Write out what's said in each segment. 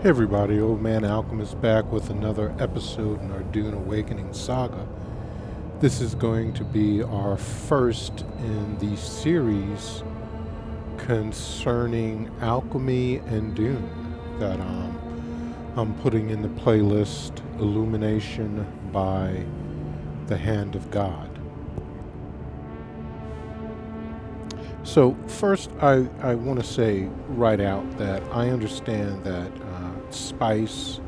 Hey everybody, Old Man Alchemist back with another episode in our Dune Awakening saga. This is going to be our first in the series concerning alchemy and Dune that I'm putting in the playlist Illumination by the Hand of God. So first, I want to say right out that I understand that spice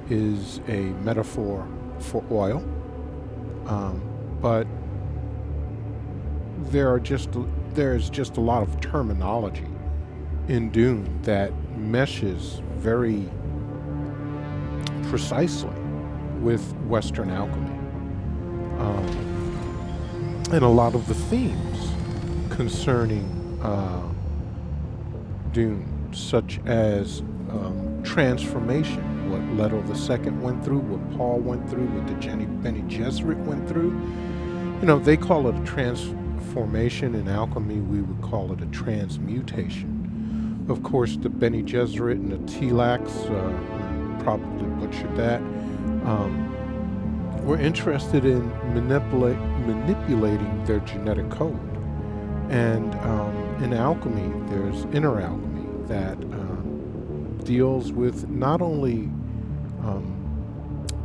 is a metaphor for oil, but there's just a lot of terminology in Dune that meshes very precisely with Western alchemy, and a lot of the themes concerning Dune, such as transformation, what Leto II went through, what Paul went through, what the Bene Gesserit went through. You know, they call it a transformation. In alchemy, we would call it a transmutation. Of course, the Bene Gesserit and the Tlax, probably butchered that, were interested in manipulating their genetic code. And in alchemy, there's inner alchemy that deals with not only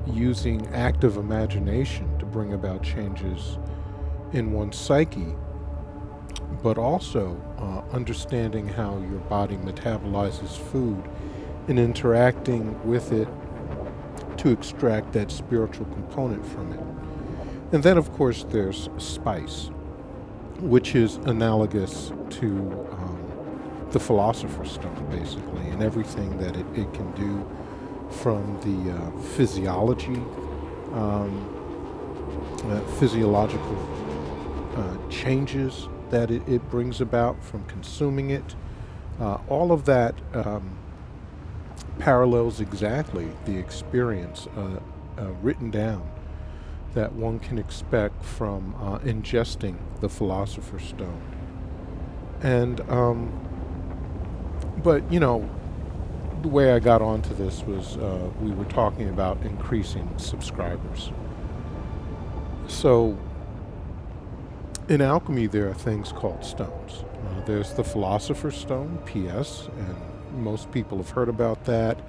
using active imagination to bring about changes in one's psyche, but also understanding how your body metabolizes food and interacting with it to extract that spiritual component from it. And then, of course, there's spice, which is analogous to the Philosopher's Stone, basically, and everything that it can do, from the physiological changes that it brings about from consuming it. All of that parallels exactly the experience written down that one can expect from ingesting the Philosopher's Stone. And, but, you know, the way I got onto this was we were talking about increasing subscribers. So, in alchemy, there are things called stones. There's the Philosopher's Stone, PS, and most people have heard about that.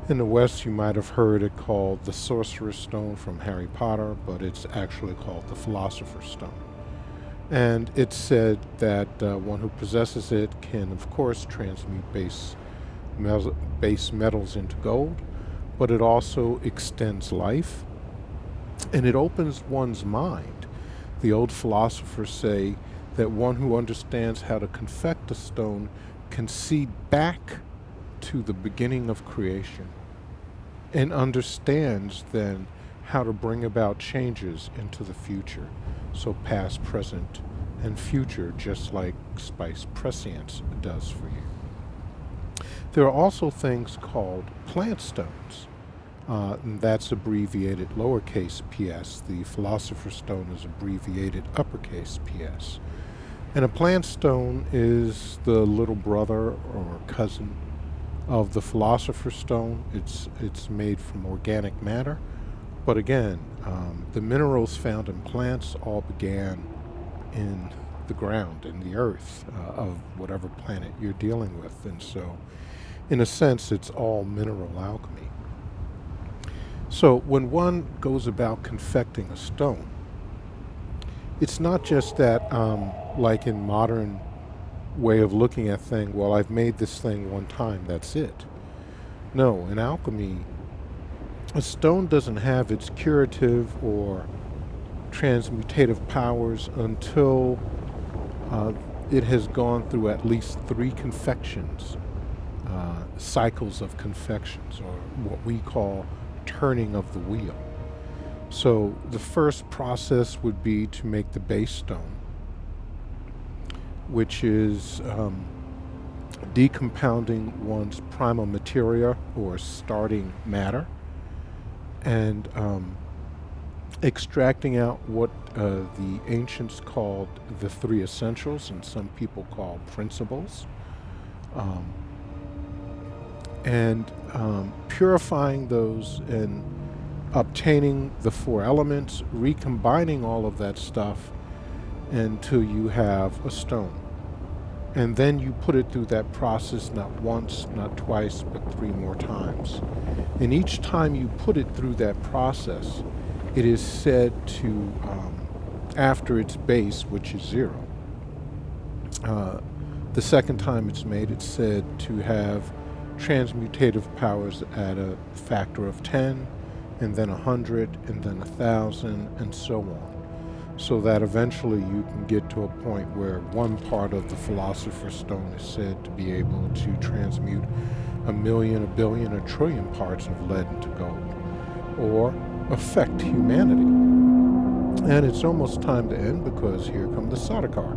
In the West, you might have heard it called the Sorcerer's Stone from Harry Potter, but it's actually called the Philosopher's Stone. And it's said that one who possesses it can, of course, transmute base metals into gold, but it also extends life, and it opens one's mind. The old philosophers say that one who understands how to confect a stone can see back to the beginning of creation and understands then how to bring about changes into the future. So past, present, and future, just like spice prescience does for you. There are also things called plant stones. And that's abbreviated lowercase ps. The Philosopher's Stone is abbreviated uppercase ps. And a plant stone is the little brother or cousin of the Philosopher's Stone. It's made from organic matter, but again, the minerals found in plants all began in the ground, in the earth of whatever planet you're dealing with, and so, in a sense, it's all mineral alchemy. So when one goes about confecting a stone, it's not just that, like in modern way of looking at things, well, I've made this thing one time, that's it. No, in alchemy, a stone doesn't have its curative or transmutative powers until it has gone through at least 3 confections, cycles of confections, or what we call turning of the wheel. So the first process would be to make the base stone, which is decompounding one's prima materia, or starting matter, and extracting out what the ancients called the 3 essentials, and some people call principles. and purifying those and obtaining the four elements, recombining all of that stuff until you have a stone. And then you put it through that process not once, not twice, but 3 more times. And each time you put it through that process, it is said to, after its base, which is 0, the second time it's made, it's said to have transmutative powers at a factor of 10, and then 100, and then 1,000, and so on. So that eventually you can get to a point where one part of the Philosopher's Stone is said to be able to transmute 1 million, 1 billion, 1 trillion parts of lead into gold, or affect humanity. And it's almost time to end because here come the Sardaukar.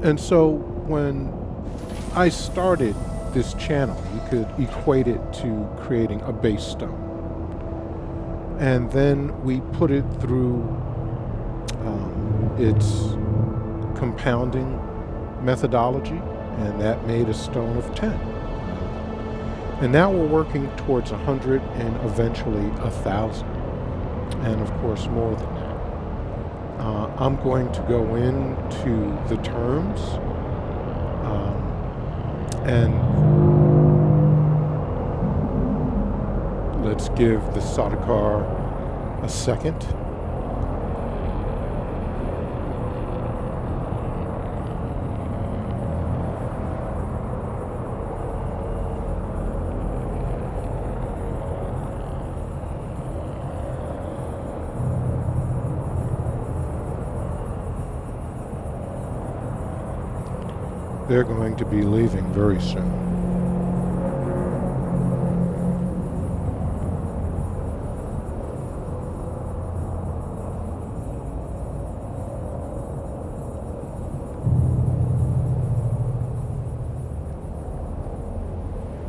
And so when I started this channel, you could equate it to creating a base stone. And then we put it through its compounding methodology, and that made a stone of 10. And now we're working towards 100 and eventually 1,000, and of course more than that. I'm going to go into the terms and let's give the Sardaukar a second. They're going to be leaving very soon.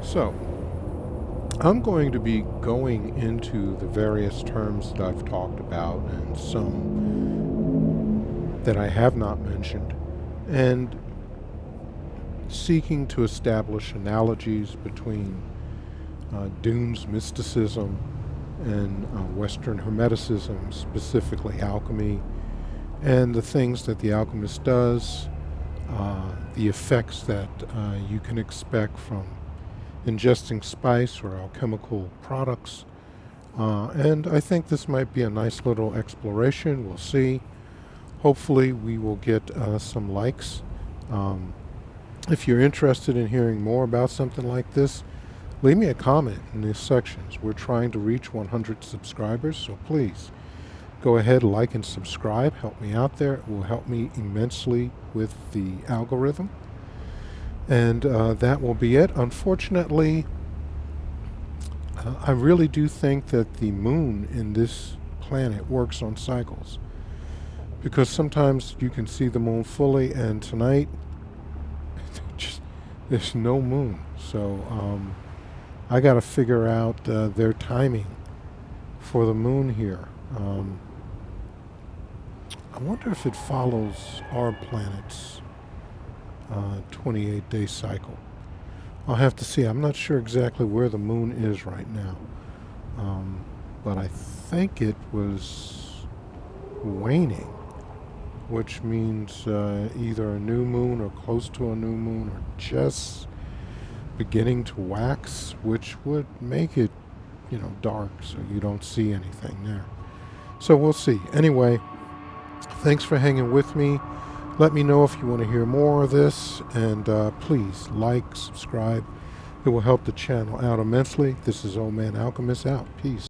So, I'm going to be going into the various terms that I've talked about and some that I have not mentioned, and seeking to establish analogies between Dune's mysticism and Western Hermeticism, specifically alchemy, and the things that the alchemist does, the effects that you can expect from ingesting spice or alchemical products. And I think this might be a nice little exploration. We'll see. Hopefully we will get some likes. If you're interested in hearing more about something like this, leave me a comment in these sections. We're trying to reach 100 subscribers, so please go ahead, like and subscribe. Help me out there. It will help me immensely with the algorithm. And that will be it. Unfortunately, I really do think that the moon in this planet works on cycles, because sometimes you can see the moon fully, and tonight there's no moon. So I got to figure out their timing for the moon here. I wonder if it follows our planet's 28-day cycle. I'll have to see. I'm not sure exactly where the moon is right now. But I think it was waning, which means either a new moon or close to a new moon, or just beginning to wax, which would make it, dark, so you don't see anything there. So we'll see. Anyway, thanks for hanging with me. Let me know if you want to hear more of this, and please like, subscribe. It will help the channel out immensely. This is Old Man Alchemist out. Peace.